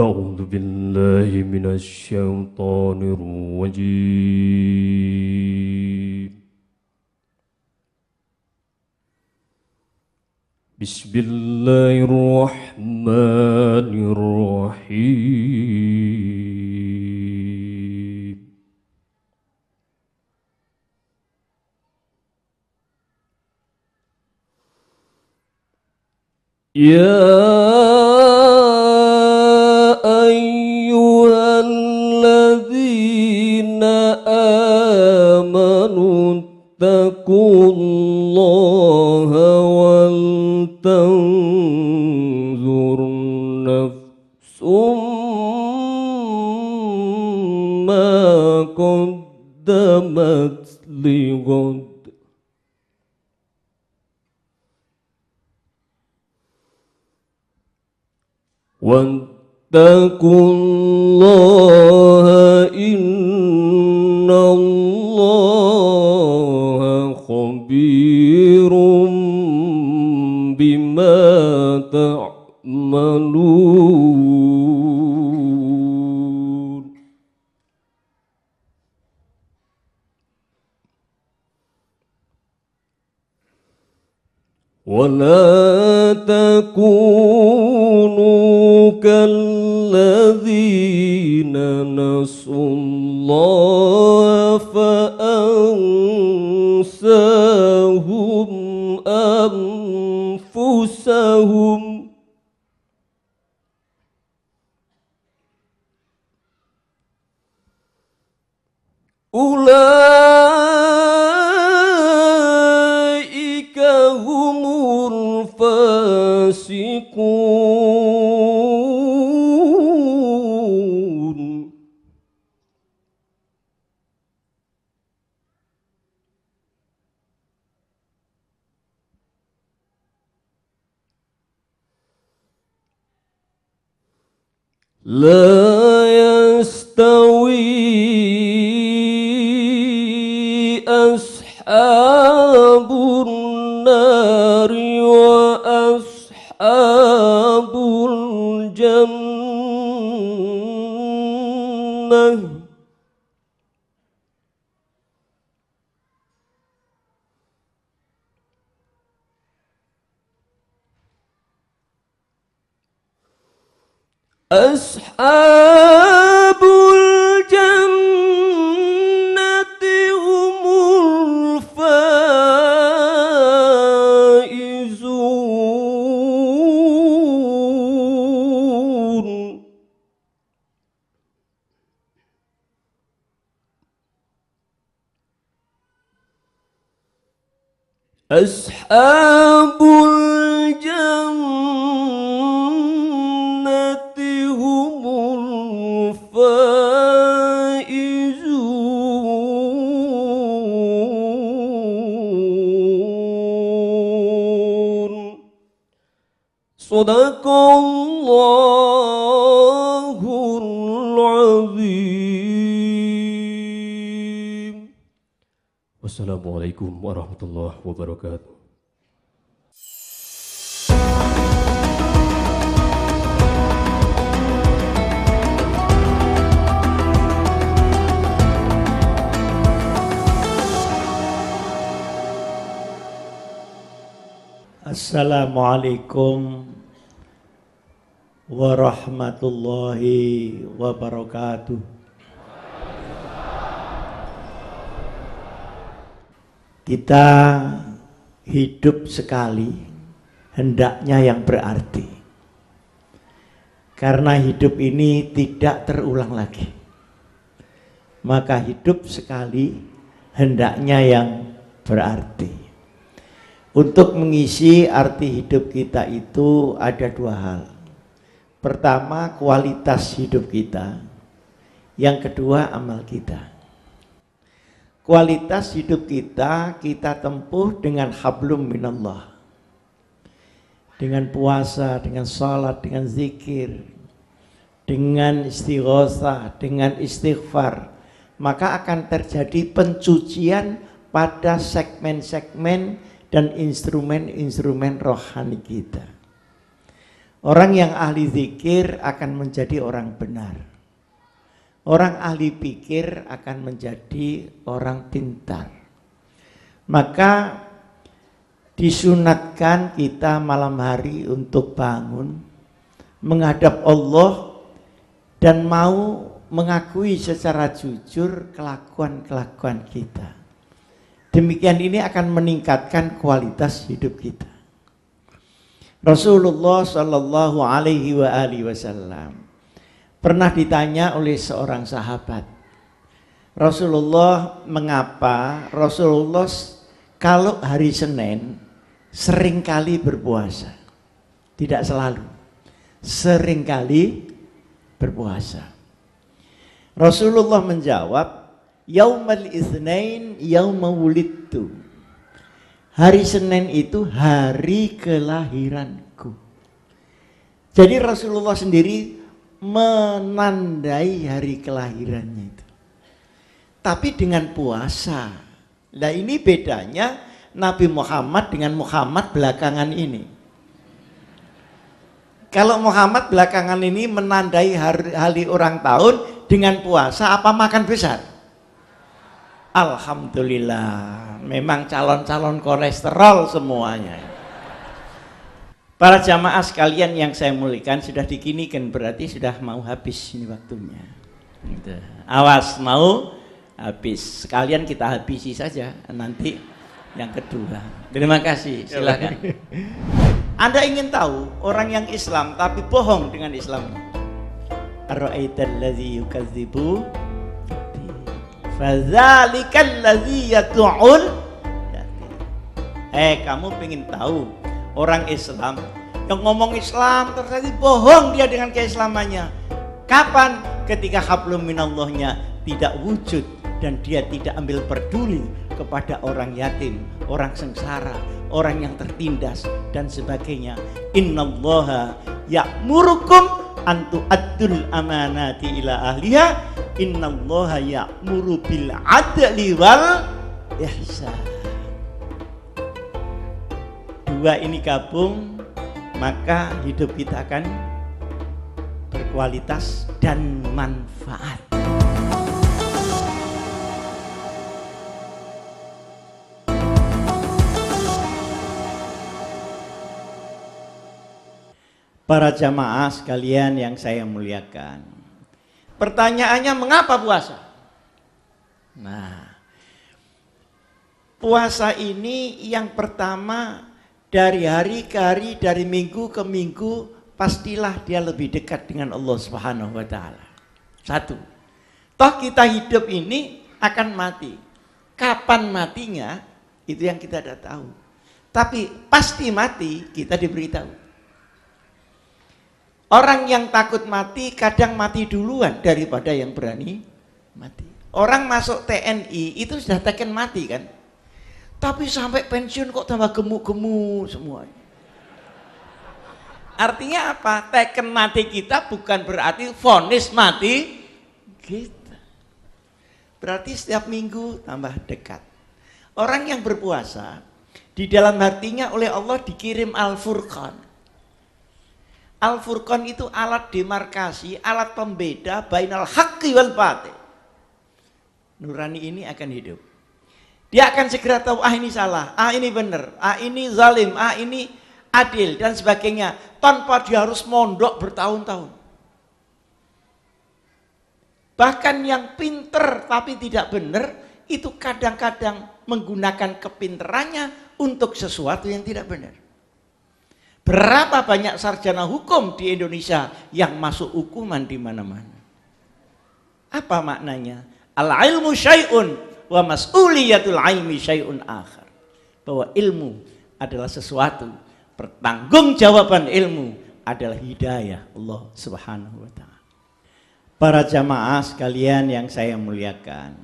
أعوذ بالله من الشيطان الرجيم بسم الله الرحمن الرحيم يا أيها الذين آمنوا اتقوا الله ولتنظر نفس ما قدمت لغد واتقوا الله إن الله خبير بما تعملون ولا تكونوا كالذين نسوا الله فأنساهم أنفسهم أولئك هم الفاسقون لا يستوي أصحاب النار وأصحاب الجنة أصحاب الجنة هم الفائزون أصحاب الجنة هم الفائزون صدق الله العظيم والسلام عليكم ورحمة الله وبركاته. Assalamualaikum warahmatullahi wabarakatuh. Kita hidup sekali, hendaknya yang berarti. Karena hidup ini tidak terulang lagi. Maka hidup sekali, hendaknya yang berarti. Untuk mengisi arti hidup kita itu ada dua hal. Pertama, kualitas hidup kita. Yang kedua, amal kita. Kualitas hidup kita tempuh dengan hablum minallah. Dengan puasa, dengan salat, dengan zikir, dengan istighosah, dengan istighfar. Maka akan terjadi pencucian pada segmen-segmen dan instrumen-instrumen rohani kita. Orang yang ahli zikir akan menjadi orang benar. Orang ahli pikir akan menjadi orang pintar. Maka disunatkan kita malam hari untuk bangun menghadap Allah dan mau mengakui secara jujur kelakuan-kelakuan kita. Demikian ini akan meningkatkan kualitas hidup kita. Rasulullah Shallallahu Alaihi Wasallam pernah ditanya oleh seorang sahabat, Rasulullah, mengapa Rasulullah kalau hari Senin seringkali berpuasa? Tidak selalu, seringkali berpuasa. Rasulullah menjawab, Yaumal Itsnain yauma wulidtu. Hari Senin itu hari kelahiranku. Jadi Rasulullah sendiri menandai hari kelahirannya itu. Tapi dengan puasa. Nah ini bedanya Nabi Muhammad dengan Muhammad belakangan ini. Kalau Muhammad belakangan ini menandai hari ulang tahun dengan puasa apa makan besar? Alhamdulillah, memang calon-calon kolesterol semuanya. Para jamaah sekalian yang saya muliakan, sudah dikinikan berarti sudah mau habis ini waktunya. Awas mau habis, sekalian kita habisi saja nanti yang kedua. Terima kasih, silakan. Anda ingin tahu orang yang Islam tapi bohong dengan Islamnya? Ara'aital ladzi yukadzibu fadzalikal ladzi yad'ul. Kamu pengen tahu orang Islam yang ngomong Islam ternyata bohong dia dengan keislamannya. Kapan? Ketika hablum minallahnya tidak wujud dan dia tidak ambil peduli kepada orang yatim, orang sengsara, orang yang tertindas dan sebagainya. Innallaha ya'murukum antu addul amanati ila ahliha, innallaha ya'muru bil adli wal ihsan. Dua ini gabung, maka hidup kita akan berkualitas dan manfaat. Para jamaah sekalian yang saya muliakan, pertanyaannya mengapa puasa? Nah, puasa ini yang pertama dari hari ke hari, dari minggu ke minggu, pastilah dia lebih dekat dengan Allah Subhanahu wa Ta'ala. Satu, toh kita hidup ini akan mati. Kapan matinya itu yang kita tidak tahu, tapi pasti mati kita diberitahu. Orang yang takut mati kadang mati duluan daripada yang berani mati. Orang masuk TNI itu sudah teken mati kan, tapi sampai pensiun kok tambah gemuk-gemuk semua. Artinya apa? Teken mati kita bukan berarti vonis mati kita. Berarti setiap minggu tambah dekat. Orang yang berpuasa di dalam hatinya oleh Allah dikirim Al-Furqan. Al-Furqan itu alat demarkasi, alat pembeda bainal haqqi wal batil. Nurani ini akan hidup. Dia akan segera tahu, ini salah, ini benar, ini zalim, ini adil dan sebagainya, tanpa dia harus mondok bertahun-tahun. Bahkan yang pinter tapi tidak benar itu kadang-kadang menggunakan kepinterannya untuk sesuatu yang tidak benar. Berapa banyak sarjana hukum di Indonesia yang masuk hukuman di mana-mana? Apa maknanya? Al-ilmu syai'un wa mas'uliyatul ilmi syai'un akhar. Bahwa ilmu adalah sesuatu, pertanggungjawaban ilmu adalah hidayah Allah Subhanahu wa Ta'ala. Para jamaah sekalian yang saya muliakan,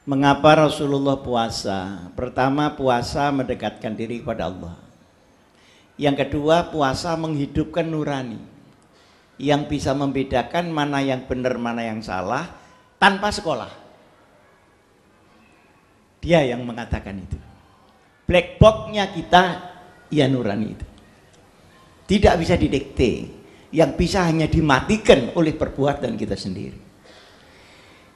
mengapa Rasulullah puasa? Pertama, puasa mendekatkan diri kepada Allah. Yang kedua, puasa menghidupkan nurani yang bisa membedakan mana yang benar, mana yang salah tanpa sekolah. Dia yang mengatakan itu. Black box-nya kita ya nurani itu. Tidak bisa didikte. Yang bisa hanya dimatikan oleh perbuatan kita sendiri.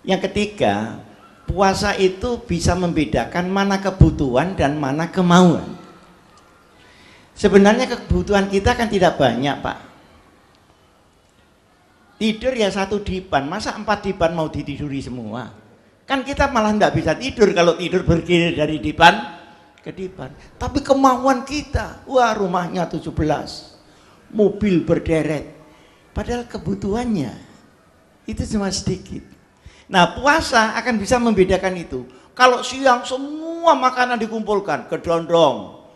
Yang ketiga, puasa itu bisa membedakan mana kebutuhan dan mana kemauan. Sebenarnya kebutuhan kita kan tidak banyak, Pak. Tidur ya 1 dipan, masa 4 dipan mau ditiduri semua? Kan kita malah tidak bisa tidur kalau tidur bergilir dari dipan ke dipan. Tapi kemauan kita, wah rumahnya 17, mobil berderet, padahal kebutuhannya itu cuma sedikit. Nah, puasa akan bisa membedakan itu. Kalau siang semua makanan dikumpulkan, kedondong,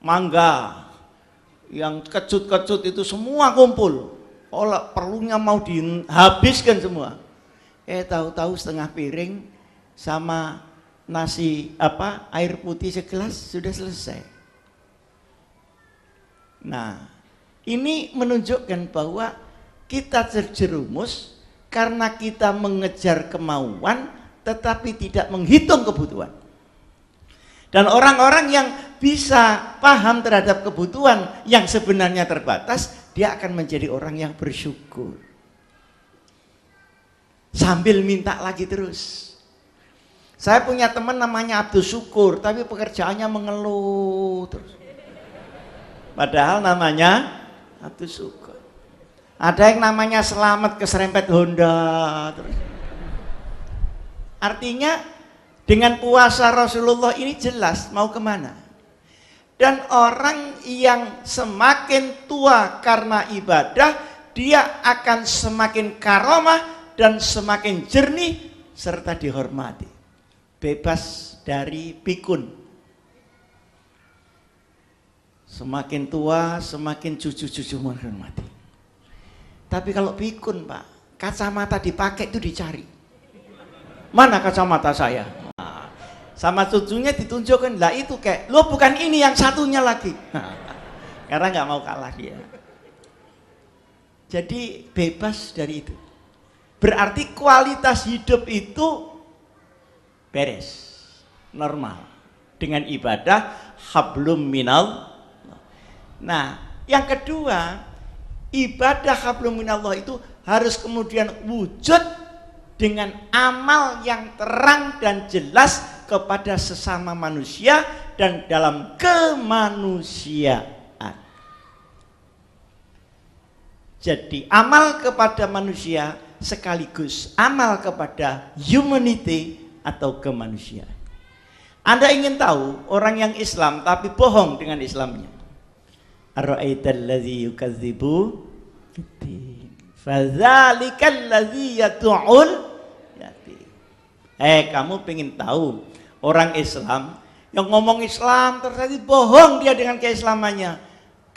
mangga, yang kecut-kecut itu semua kumpul. Perlunya mau dihabiskan semua. Tahu-tahu setengah piring sama nasi air putih segelas sudah selesai. Nah, ini menunjukkan bahwa kita terjerumus karena kita mengejar kemauan tetapi tidak menghitung kebutuhan. Dan orang-orang yang bisa paham terhadap kebutuhan yang sebenarnya terbatas, dia akan menjadi orang yang bersyukur. Sambil minta lagi terus. Saya punya teman namanya Abdul Syukur, tapi pekerjaannya mengeluh terus. Padahal namanya Abdul Syukur. Ada yang namanya Selamat keserempet Honda terus. Artinya dengan puasa Rasulullah ini jelas mau kemana. Dan orang yang semakin tua karena ibadah, dia akan semakin karomah dan semakin jernih serta dihormati. Bebas dari pikun. Semakin tua, semakin cucu-cucu menghormati. Tapi kalau pikun, Pak, kacamata dipakai itu dicari. Mana kacamata saya? Nah, sama cucunya ditunjukkan, lah itu kayak, lo bukan ini yang satunya lagi. Karena nggak mau kalah dia. Jadi bebas dari itu. Berarti kualitas hidup itu beres, normal. Dengan ibadah hablum minal. Nah, yang kedua, ibadah hablum minallah itu harus kemudian wujud dengan amal yang terang dan jelas kepada sesama manusia dan dalam kemanusiaan. Jadi amal kepada manusia sekaligus amal kepada humanity atau kemanusiaan. Anda ingin tahu orang yang Islam tapi bohong dengan Islamnya? Ara'aital ladzi yukadzibu biddin fadzalikal ladzi yad'ul yatim. Kamu pengen tahu orang Islam yang ngomong Islam ternyata bohong dia dengan keislamannya.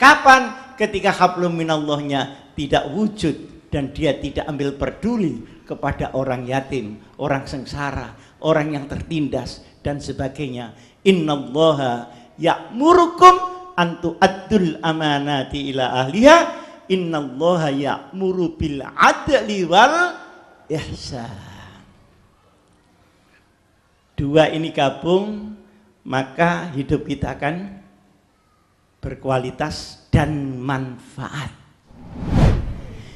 Kapan? Ketika hablum minallahnya tidak wujud dan dia tidak ambil peduli kepada orang yatim, orang sengsara, orang yang tertindas dan sebagainya. Innallaha ya'murukum an tu'addul amanati ila ahliha, innallaha ya'muru bil adli wal ihsan. Dua ini gabung, maka hidup kita akan berkualitas dan manfaat.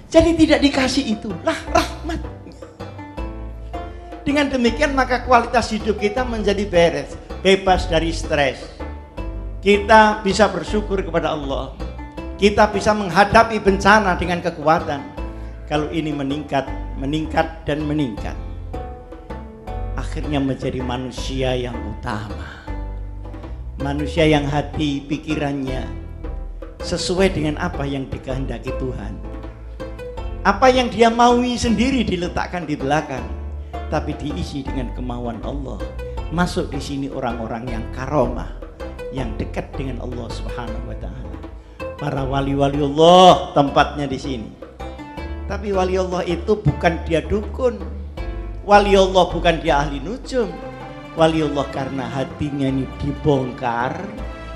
Jadi tidak dikasih itulah rahmatnya. Dengan demikian maka kualitas hidup kita menjadi beres, bebas dari stres. Kita bisa bersyukur kepada Allah. Kita bisa menghadapi bencana dengan kekuatan. Kalau ini meningkat, meningkat dan meningkat, akhirnya menjadi manusia yang utama. Manusia yang hati pikirannya sesuai dengan apa yang dikehendaki Tuhan. Apa yang dia maui sendiri diletakkan di belakang, tapi diisi dengan kemauan Allah. Masuk di sini orang-orang yang karomah, yang dekat dengan Allah Subhanahu wa taala. Para wali-wali Allah tempatnya di sini. Tapi wali Allah itu bukan dia dukun. Wali Allah bukan dia ahli nujum. Wali Allah karena hatinya ini dibongkar,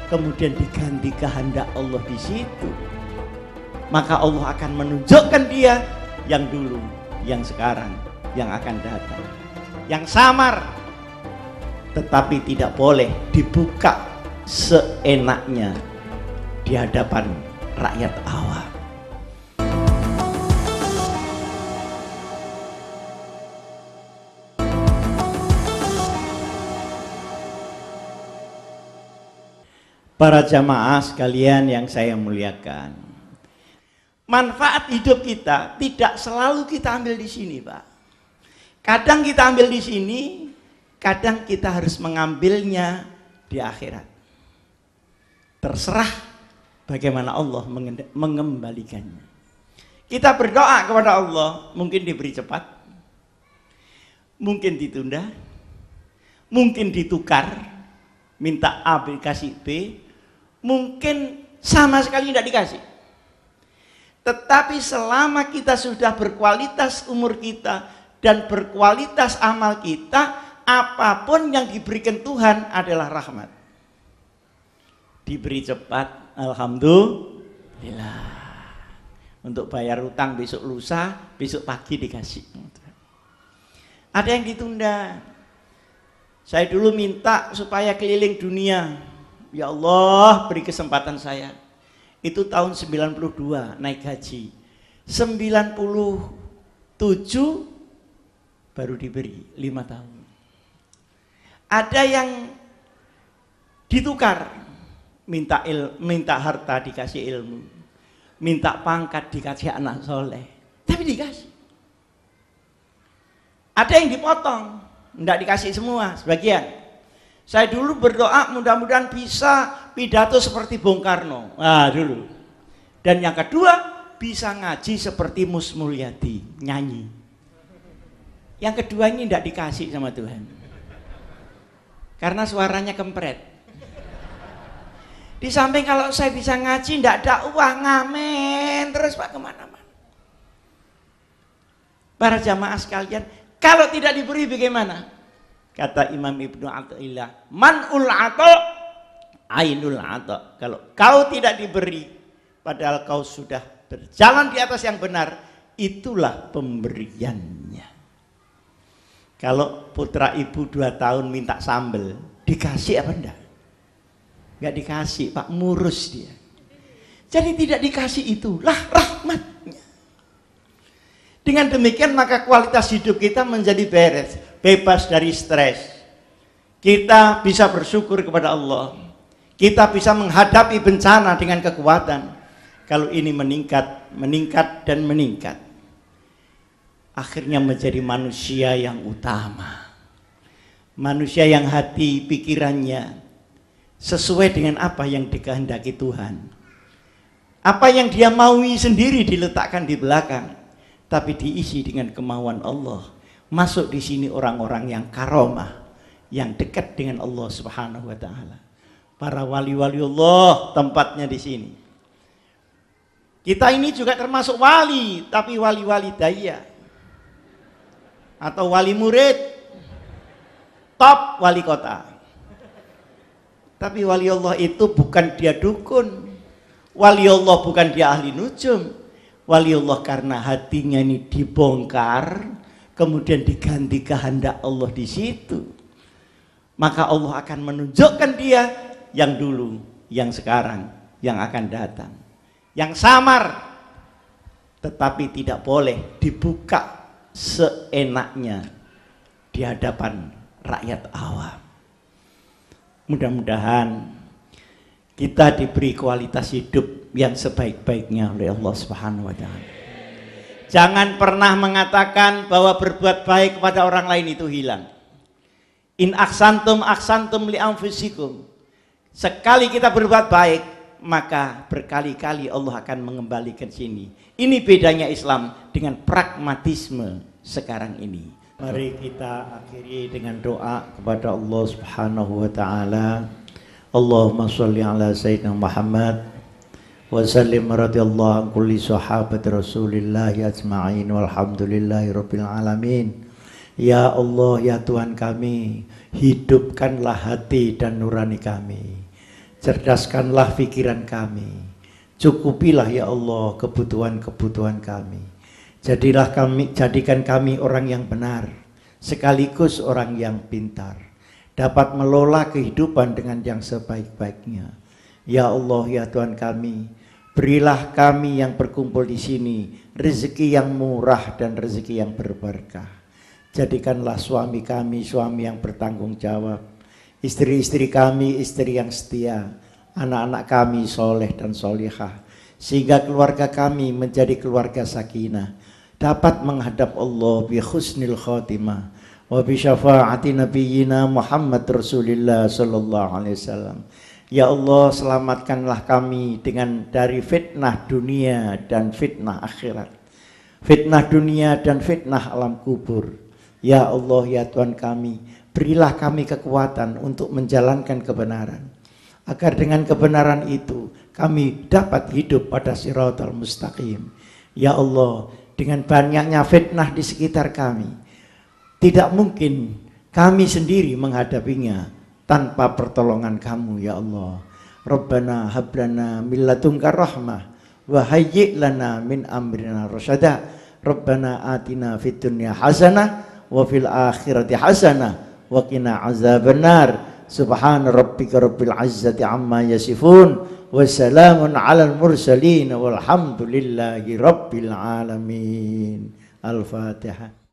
kemudian diganti kehendak Allah di situ. Maka Allah akan menunjukkan dia yang dulu, yang sekarang, yang akan datang. Yang samar, tetapi tidak boleh dibuka seenaknya di hadapan rakyat awam. Para jamaah sekalian yang saya muliakan, manfaat hidup kita tidak selalu kita ambil di sini, Pak. Kadang kita ambil di sini, kadang kita harus mengambilnya di akhirat. Terserah bagaimana Allah mengembalikannya. Kita berdoa kepada Allah, mungkin diberi cepat, mungkin ditunda, mungkin ditukar, minta A dikasih B, mungkin sama sekali tidak dikasih. Tetapi selama kita sudah berkualitas umur kita dan berkualitas amal kita, apapun yang diberikan Tuhan adalah rahmat. Diberi cepat, alhamdulillah. Untuk bayar utang besok lusa, besok pagi dikasih. Ada yang ditunda. Saya dulu minta supaya keliling dunia. Ya Allah, beri kesempatan saya. Itu tahun 92 naik haji. 97 baru diberi 5 tahun. Ada yang ditukar, minta harta dikasih ilmu, minta pangkat dikasih anak soleh, tapi dikasih. Ada yang dipotong, tidak dikasih semua, sebagian. Saya dulu berdoa mudah-mudahan bisa pidato seperti Bung Karno. Dulu. Dan yang kedua, bisa ngaji seperti Mus Mulyadi, nyanyi. Yang kedua ini tidak dikasih sama Tuhan. Karena suaranya kempret. Di samping kalau saya bisa ngaji, tidak ada uang, ngamen terus Pak kemana-mana. Para jamaah sekalian, kalau tidak diberi bagaimana? Kata Imam Ibnu Athaillah, man'ul ato ainul ato. Kalau kau tidak diberi padahal kau sudah berjalan di atas yang benar, itulah pemberiannya. Kalau putra ibu 2 tahun minta sambel, dikasih apa enggak? Enggak dikasih, Pak, murus dia. Jadi tidak dikasih, itulah rahmatnya. Dengan demikian maka kualitas hidup kita menjadi beres, bebas dari stres. Kita bisa bersyukur kepada Allah. Kita bisa menghadapi bencana dengan kekuatan. Kalau ini meningkat, meningkat dan meningkat, akhirnya menjadi manusia yang utama. Manusia yang hati pikirannya sesuai dengan apa yang dikehendaki Tuhan. Apa yang dia maui sendiri diletakkan di belakang, tapi diisi dengan kemauan Allah. Masuk di sini orang-orang yang karomah, yang dekat dengan Allah Subhanahu wa taala. Para wali-wali Allah tempatnya di sini. Kita ini juga termasuk wali, tapi wali-wali daya atau wali murid, top wali kota. Tapi wali Allah itu bukan dia dukun, wali Allah bukan dia ahli nujum, wali Allah karena hatinya ini dibongkar, kemudian diganti kehendak Allah di situ, maka Allah akan menunjukkan dia yang dulu, yang sekarang, yang akan datang, yang samar, tetapi tidak boleh dibuka seenaknya di hadapan rakyat awam. Mudah-mudahan kita diberi kualitas hidup yang sebaik-baiknya oleh Allah Subhanahu wa taala. Jangan pernah mengatakan bahwa berbuat baik kepada orang lain itu hilang. In ahsantum ahsantum li anfusikum. Sekali kita berbuat baik, maka berkali-kali Allah akan mengembalikan sini. Ini bedanya Islam dengan pragmatisme sekarang ini. Mari kita akhiri dengan doa kepada Allah Subhanahu wa taala. Allahumma shalli ala sayyidina Muhammad wa sallim radhiyallahu an kulli sahabat Rasulillah ajma'in walhamdulillahi rabbil alamin. Ya Allah, ya Tuhan kami, hidupkanlah hati dan nurani kami, cerdaskanlah pikiran kami, cukupilah ya Allah kebutuhan-kebutuhan kami. Jadikan kami orang yang benar, sekaligus orang yang pintar, dapat melola kehidupan dengan yang sebaik-baiknya. Ya Allah, ya Tuhan kami, Berilah kami yang berkumpul di sini rezeki yang murah dan rezeki yang berberkah. Jadikanlah suami kami suami yang bertanggung jawab, istri-istri kami istri yang setia, anak-anak kami soleh dan solihah, sehingga keluarga kami menjadi keluarga sakinah, dapat menghadap Allah bi husnil khotimah wa bi syafaati nabiyyina Muhammad Rasulillah sallallahu alaihi wasallam. Ya Allah, selamatkanlah kami dari fitnah dunia dan fitnah akhirat, fitnah dunia dan fitnah alam kubur. Ya Allah, ya Tuhan kami, berilah kami kekuatan untuk menjalankan kebenaran, agar dengan kebenaran itu kami dapat hidup pada siratal mustaqim. Ya Allah, dengan banyaknya fitnah di sekitar kami, tidak mungkin kami sendiri menghadapinya tanpa pertolongan kamu ya Allah. Rabbana hablana min ladunka rahmah wa hayyi' lana min amrina rasyada. Rabbana atina fid dunya hasanah wa fil akhirati hasanah wa qina azabannar. Subhana rabbika rabbil izzati amma yasifun wa salamun alal mursalin walhamdulillahi rabbil alamin. Al-Fatihah.